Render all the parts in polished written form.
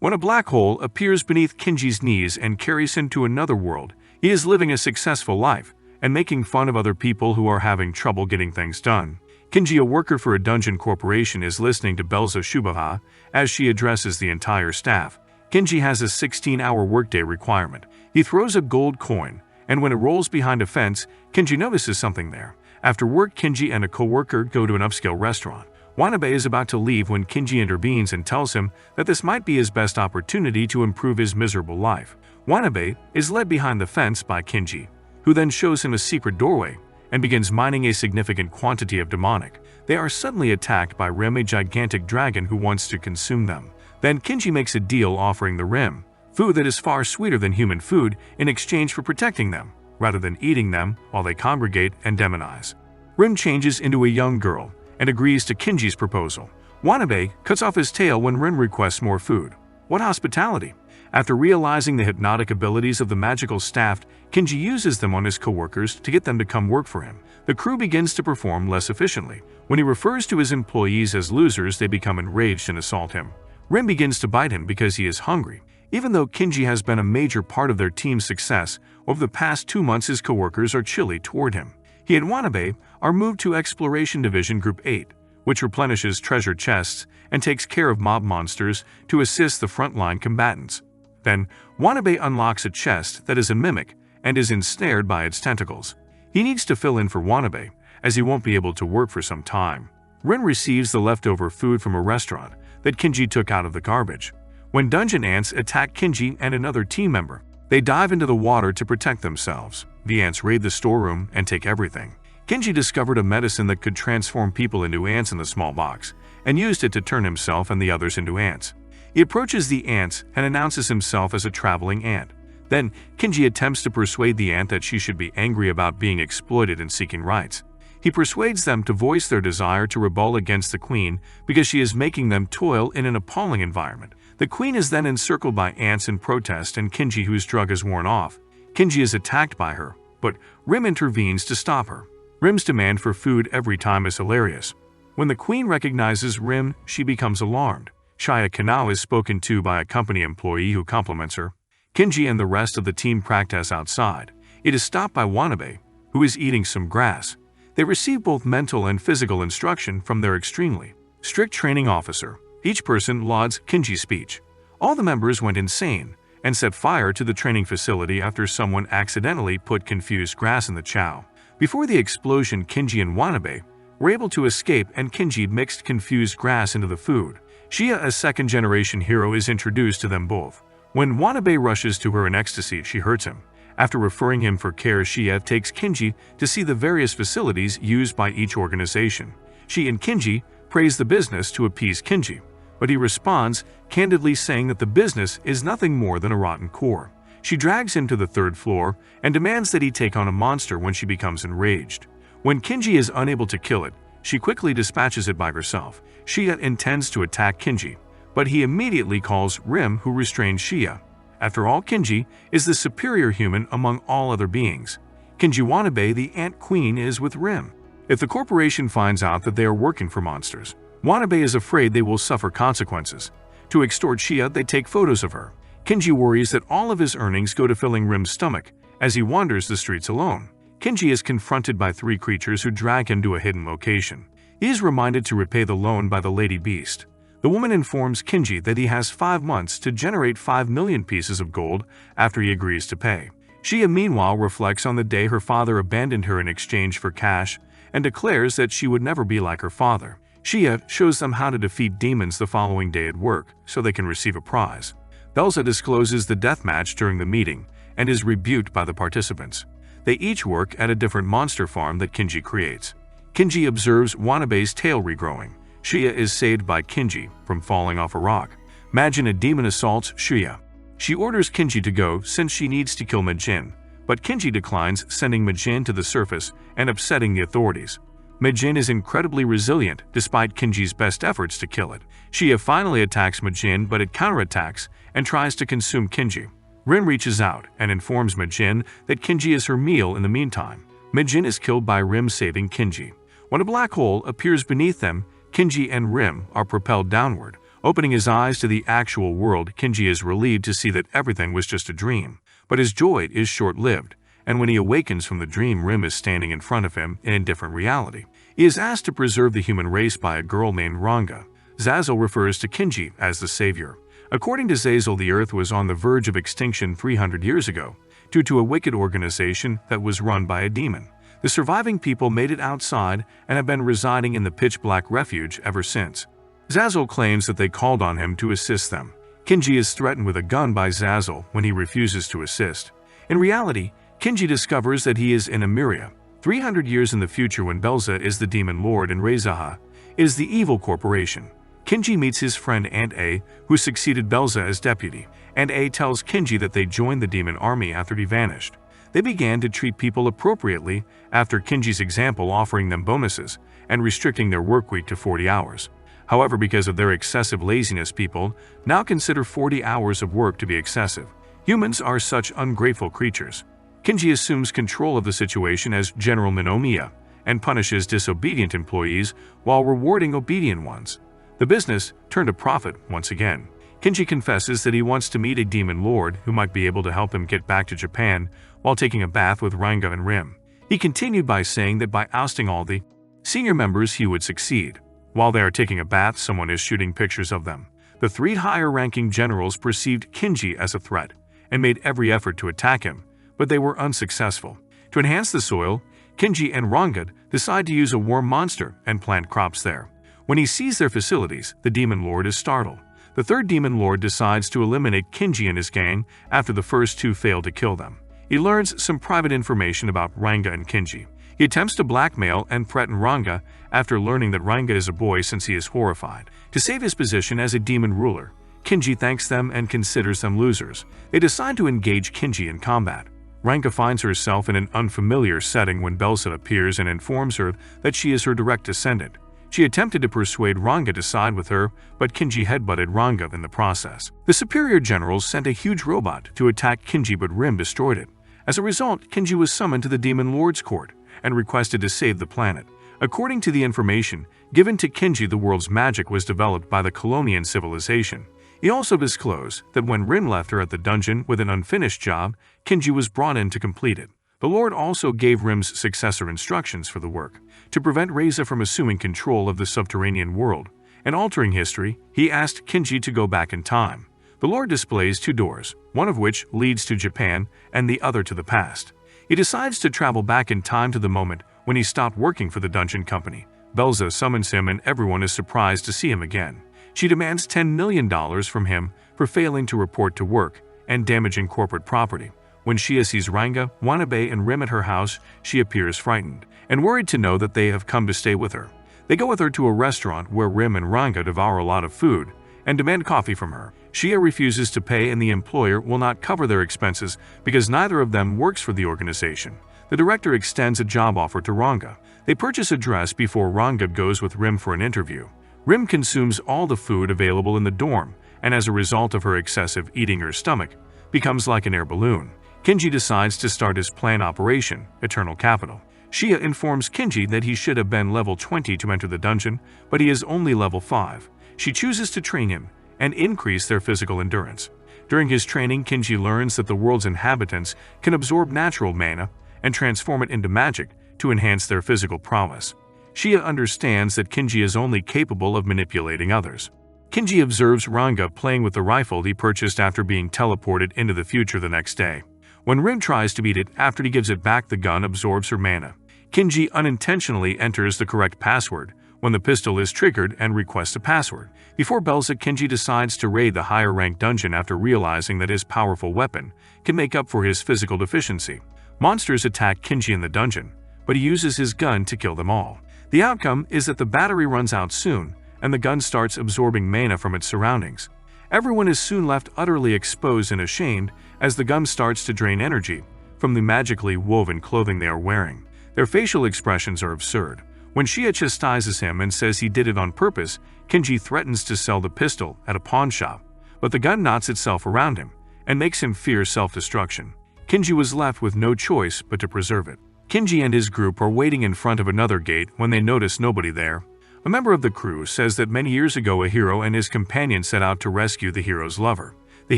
When a black hole appears beneath Kinji's knees and carries him to another world, he is living a successful life and making fun of other people who are having trouble getting things done. Kinji, a worker for a dungeon corporation, is listening to Belza Shubaha as she addresses the entire staff. Kinji has a 16-hour workday requirement. He throws a gold coin, and when it rolls behind a fence, Kinji notices something there. After work, Kinji and a co-worker go to an upscale restaurant. Wanabe is about to leave when Kinji intervenes and tells him that this might be his best opportunity to improve his miserable life. Wanabe is led behind the fence by Kinji, who then shows him a secret doorway and begins mining a significant quantity of demonic. They are suddenly attacked by Rim, a gigantic dragon who wants to consume them. Then Kinji makes a deal offering the Rim food that is far sweeter than human food in exchange for protecting them, rather than eating them while they congregate and demonize. Rim changes into a young girl and agrees to Kinji's proposal. Wanabe cuts off his tail when Rim requests more food. What hospitality! After realizing the hypnotic abilities of the magical staff, Kinji uses them on his co-workers to get them to come work for him. The crew begins to perform less efficiently. When he refers to his employees as losers, they become enraged and assault him. Rim begins to bite him because he is hungry. Even though Kinji has been a major part of their team's success, over the past 2 months his co-workers are chilly toward him. He and Wanabe are moved to Exploration Division Group 8, which replenishes treasure chests and takes care of mob monsters to assist the frontline combatants. Then, Wanabe unlocks a chest that is a mimic and is ensnared by its tentacles. He needs to fill in for Wanabe, as he won't be able to work for some time. Rin receives the leftover food from a restaurant that Kinji took out of the garbage. When dungeon ants attack Kinji and another team member, they dive into the water to protect themselves. The ants raid the storeroom and take everything. Kinji discovered a medicine that could transform people into ants in the small box, and used it to turn himself and the others into ants. He approaches the ants and announces himself as a traveling ant. Then, Kinji attempts to persuade the ant that she should be angry about being exploited and seeking rights. He persuades them to voice their desire to rebel against the queen because she is making them toil in an appalling environment. The queen is then encircled by ants in protest and Kinji, whose drug is worn off. Kinji is attacked by her, but Rim intervenes to stop her. Rim's demand for food every time is hilarious. When the queen recognizes Rim, she becomes alarmed. Shia Kanao is spoken to by a company employee who compliments her. Kinji and the rest of the team practice outside. It is stopped by Wanabe, who is eating some grass. They receive both mental and physical instruction from their extremely strict training officer. Each person lauds Kinji's speech. All the members went insane and set fire to the training facility after someone accidentally put confused grass in the chow. Before the explosion, Kinji and Wanabe were able to escape and Kinji mixed confused grass into the food. Shia, a second-generation hero, is introduced to them both. When Wanabe rushes to her in ecstasy, she hurts him. After referring him for care, Shia takes Kinji to see the various facilities used by each organization. She and Kinji praise the business to appease Kinji, but he responds, candidly saying that the business is nothing more than a rotten core. She drags him to the 3rd floor and demands that he take on a monster when she becomes enraged. When Kinji is unable to kill it, she quickly dispatches it by herself. Shia intends to attack Kinji, but he immediately calls Rim, who restrains Shia. After all, Kinji is the superior human among all other beings. Kinji Wanabe, the Ant Queen, is with Rim. If the corporation finds out that they are working for monsters, Wanabe is afraid they will suffer consequences. To extort Shia, they take photos of her. Kinji worries that all of his earnings go to filling Rim's stomach as he wanders the streets alone. Kinji is confronted by 3 creatures who drag him to a hidden location. He is reminded to repay the loan by the Lady Beast. The woman informs Kinji that he has 5 months to generate 5 million pieces of gold after he agrees to pay. Shia meanwhile reflects on the day her father abandoned her in exchange for cash and declares that she would never be like her father. Shia shows them how to defeat demons the following day at work so they can receive a prize. Belza discloses the deathmatch during the meeting and is rebuked by the participants. They each work at a different monster farm that Kinji creates. Kinji observes Wanabe's tail regrowing. Shia is saved by Kinji from falling off a rock. Majin, a demon, assaults Shia. She orders Kinji to go since she needs to kill Majin, but Kinji declines, sending Majin to the surface and upsetting the authorities. Majin is incredibly resilient despite Kinji's best efforts to kill it. Shia finally attacks Majin, but it counterattacks and tries to consume Kinji. Rin reaches out and informs Majin that Kinji is her meal in the meantime. Majin is killed by Rim, saving Kinji. When a black hole appears beneath them, Kinji and Rim are propelled downward. Opening his eyes to the actual world, Kinji is relieved to see that everything was just a dream. But his joy is short-lived, and when he awakens from the dream, Rim is standing in front of him in a different reality. He is asked to preserve the human race by a girl named Ranga. Zazel refers to Kinji as the savior. According to Zazel, the Earth was on the verge of extinction 300 years ago, due to a wicked organization that was run by a demon. The surviving people made it outside and have been residing in the pitch-black refuge ever since. Zazel claims that they called on him to assist them. Kinji is threatened with a gun by Zazel when he refuses to assist. In reality, Kinji discovers that he is in Emiria, 300 years in the future, when Belza is the demon lord and Rezaha is the evil corporation. Kinji meets his friend Aunt A, who succeeded Belza as deputy. Aunt A tells Kinji that they joined the demon army after he vanished. They began to treat people appropriately after Kinji's example, offering them bonuses and restricting their workweek to 40 hours. However, because of their excessive laziness, people now consider 40 hours of work to be excessive. Humans are such ungrateful creatures. Kinji assumes control of the situation as General Ninomiya and punishes disobedient employees while rewarding obedient ones. The business turned a profit once again. Kinji confesses that he wants to meet a demon lord who might be able to help him get back to Japan while taking a bath with Ranga and Rim. He continued by saying that by ousting all the senior members he would succeed. While they are taking a bath, someone is shooting pictures of them. The three higher-ranking generals perceived Kinji as a threat and made every effort to attack him, but they were unsuccessful. To enhance the soil, Kinji and Ranga decide to use a worm monster and plant crops there. When he sees their facilities, the demon lord is startled. The third demon lord decides to eliminate Kinji and his gang after the first two failed to kill them. He learns some private information about Ranga and Kinji. He attempts to blackmail and threaten Ranga after learning that Ranga is a boy, since he is horrified. To save his position as a demon ruler, Kinji thanks them and considers them losers. They decide to engage Kinji in combat. Ranga finds herself in an unfamiliar setting when Belza appears and informs her that she is her direct descendant. She attempted to persuade Ranga to side with her, but Kinji headbutted Ranga in the process. The superior generals sent a huge robot to attack Kinji, but Rim destroyed it. As a result, Kinji was summoned to the Demon Lord's court and requested to save the planet. According to the information given to Kinji, the world's magic was developed by the Colonian civilization. He also disclosed that when Rim left her at the dungeon with an unfinished job, Kinji was brought in to complete it. The Lord also gave Rim's successor instructions for the work. To prevent Reza from assuming control of the subterranean world and altering history, he asked Kinji to go back in time. The Lord displays two doors, one of which leads to Japan and the other to the past. He decides to travel back in time to the moment when he stopped working for the dungeon company. Belza summons him and everyone is surprised to see him again. She demands $10 million from him for failing to report to work and damaging corporate property. When Shia sees Ranga, Wanabe, and Rim at her house, she appears frightened and worried to know that they have come to stay with her. They go with her to a restaurant where Rim and Ranga devour a lot of food and demand coffee from her. Shia refuses to pay and the employer will not cover their expenses because neither of them works for the organization. The director extends a job offer to Ranga. They purchase a dress before Ranga goes with Rim for an interview. Rim consumes all the food available in the dorm, and as a result of her excessive eating, her stomach becomes like an air balloon. Kinji decides to start his planned operation, Eternal Capital. Shia informs Kinji that he should have been level 20 to enter the dungeon, but he is only level 5. She chooses to train him and increase their physical endurance. During his training, Kinji learns that the world's inhabitants can absorb natural mana and transform it into magic to enhance their physical prowess. Shia understands that Kinji is only capable of manipulating others. Kinji observes Ranga playing with the rifle he purchased after being teleported into the future the next day. When Rim tries to beat it after he gives it back, the gun absorbs her mana. Kinji unintentionally enters the correct password when the pistol is triggered and requests a password. Before Belza, Kinji decides to raid the higher-ranked dungeon after realizing that his powerful weapon can make up for his physical deficiency. Monsters attack Kinji in the dungeon, but he uses his gun to kill them all. The outcome is that the battery runs out soon, and the gun starts absorbing mana from its surroundings. Everyone is soon left utterly exposed and ashamed as the gun starts to drain energy from the magically woven clothing they are wearing. Their facial expressions are absurd. When Shia chastises him and says he did it on purpose, Kinji threatens to sell the pistol at a pawn shop, but the gun knots itself around him and makes him fear self-destruction. Kinji was left with no choice but to preserve it. Kinji and his group are waiting in front of another gate when they notice nobody there. A member of the crew says that many years ago a hero and his companion set out to rescue the hero's lover. The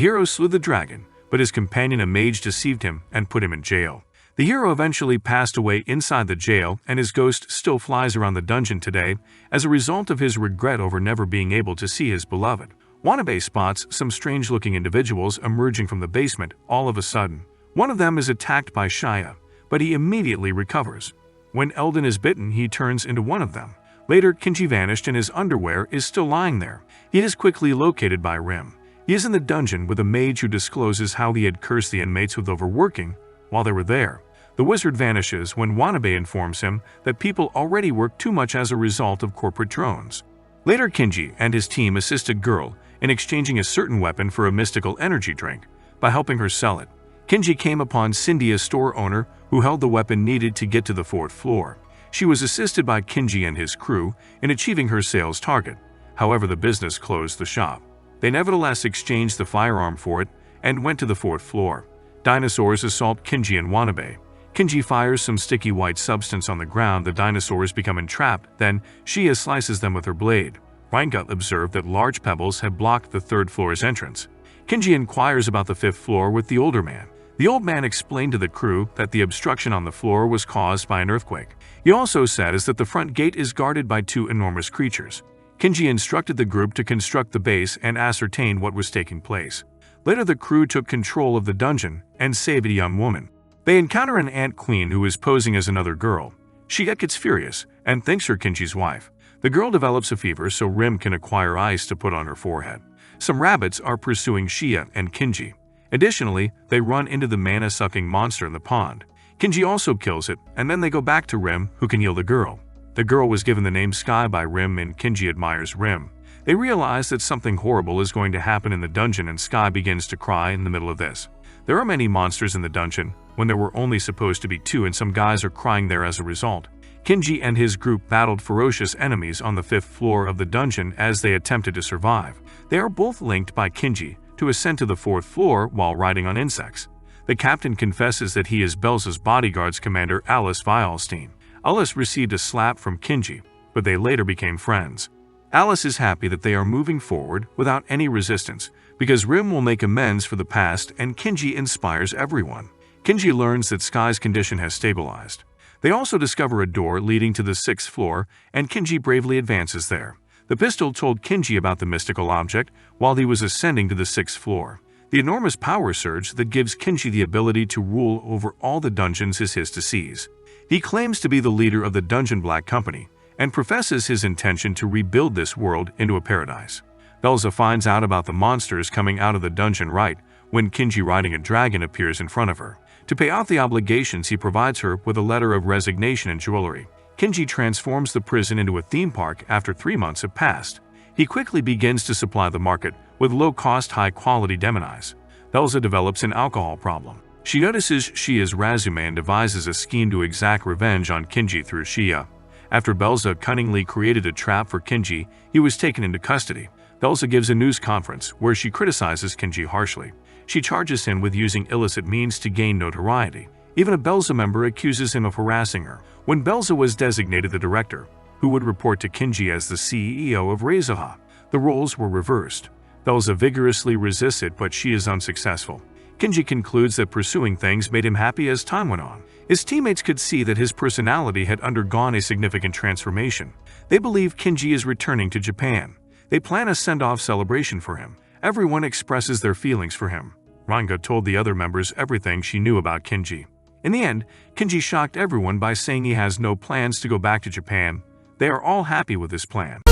hero slew the dragon, but his companion, a mage, deceived him and put him in jail. The hero eventually passed away inside the jail, and his ghost still flies around the dungeon today as a result of his regret over never being able to see his beloved. Wanabe spots some strange-looking individuals emerging from the basement all of a sudden. One of them is attacked by Shia, but he immediately recovers. When Eldon is bitten, he turns into one of them. Later, Kinji vanished and his underwear is still lying there. He is quickly located by Rim. He is in the dungeon with a mage who discloses how he had cursed the inmates with overworking while they were there. The wizard vanishes when Wanabe informs him that people already work too much as a result of corporate drones. Later, Kinji and his team assist a girl in exchanging a certain weapon for a mystical energy drink by helping her sell it. Kinji came upon Cindy, a store owner who held the weapon needed to get to the 4th floor. She was assisted by Kinji and his crew in achieving her sales target. However, the business closed the shop. They nevertheless exchanged the firearm for it and went to the 4th floor. Dinosaurs assault Kinji and Wanabe. Kinji fires some sticky white substance on the ground. The dinosaurs become entrapped. Then Shia slices them with her blade. Reingut observed that large pebbles had blocked the 3rd floor's entrance. Kinji inquires about the 5th floor with the older man. The old man explained to the crew that the obstruction on the floor was caused by an earthquake. He also said that the front gate is guarded by 2 enormous creatures. Kinji instructed the group to construct the base and ascertain what was taking place. Later, the crew took control of the dungeon and saved a young woman. They encounter an ant queen who is posing as another girl. She gets furious and thinks her Kinji's wife. The girl develops a fever so Rim can acquire ice to put on her forehead. Some rabbits are pursuing Shia and Kinji. Additionally, they run into the mana-sucking monster in the pond. Kinji also kills it, and then they go back to Rim, who can heal the girl. The girl was given the name Sky by Rim, and Kinji admires Rim. They realize that something horrible is going to happen in the dungeon, and Sky begins to cry in the middle of this. There are many monsters in the dungeon, when there were only supposed to be 2, and some guys are crying there as a result. Kinji and his group battled ferocious enemies on the 5th floor of the dungeon as they attempted to survive. They are both linked by Kinji to ascend to the 4th floor while riding on insects. The captain confesses that he is Belza's bodyguard's commander, Alice Violstein. Alice received a slap from Kinji, but they later became friends. Alice is happy that they are moving forward without any resistance, because Rim will make amends for the past, and Kinji inspires everyone. Kinji learns that Sky's condition has stabilized. They also discover a door leading to the 6th floor, and Kinji bravely advances there. The pistol told Kinji about the mystical object while he was ascending to the 6th floor. The enormous power surge that gives Kinji the ability to rule over all the dungeons is his to seize. He claims to be the leader of the Dungeon Black Company and professes his intention to rebuild this world into a paradise. Belza finds out about the monsters coming out of the dungeon right when Kinji riding a dragon appears in front of her. To pay off the obligations, he provides her with a letter of resignation and jewelry. Kinji transforms the prison into a theme park after 3 months have passed. He quickly begins to supply the market with low-cost, high-quality demonis. Belza develops an alcohol problem. She notices Shia's resume and devises a scheme to exact revenge on Kinji through Shia. After Belza cunningly created a trap for Kinji, he was taken into custody. Belza gives a news conference where she criticizes Kinji harshly. She charges him with using illicit means to gain notoriety. Even a Belza member accuses him of harassing her. When Belza was designated the director, who would report to Kinji as the CEO of Reizaha, the roles were reversed. Belza vigorously resists it, but she is unsuccessful. Kinji concludes that pursuing things made him happy as time went on. His teammates could see that his personality had undergone a significant transformation. They believe Kinji is returning to Japan. They plan a send-off celebration for him. Everyone expresses their feelings for him. Ranga told the other members everything she knew about Kinji. In the end, Kinji shocked everyone by saying he has no plans to go back to Japan. They are all happy with his plan.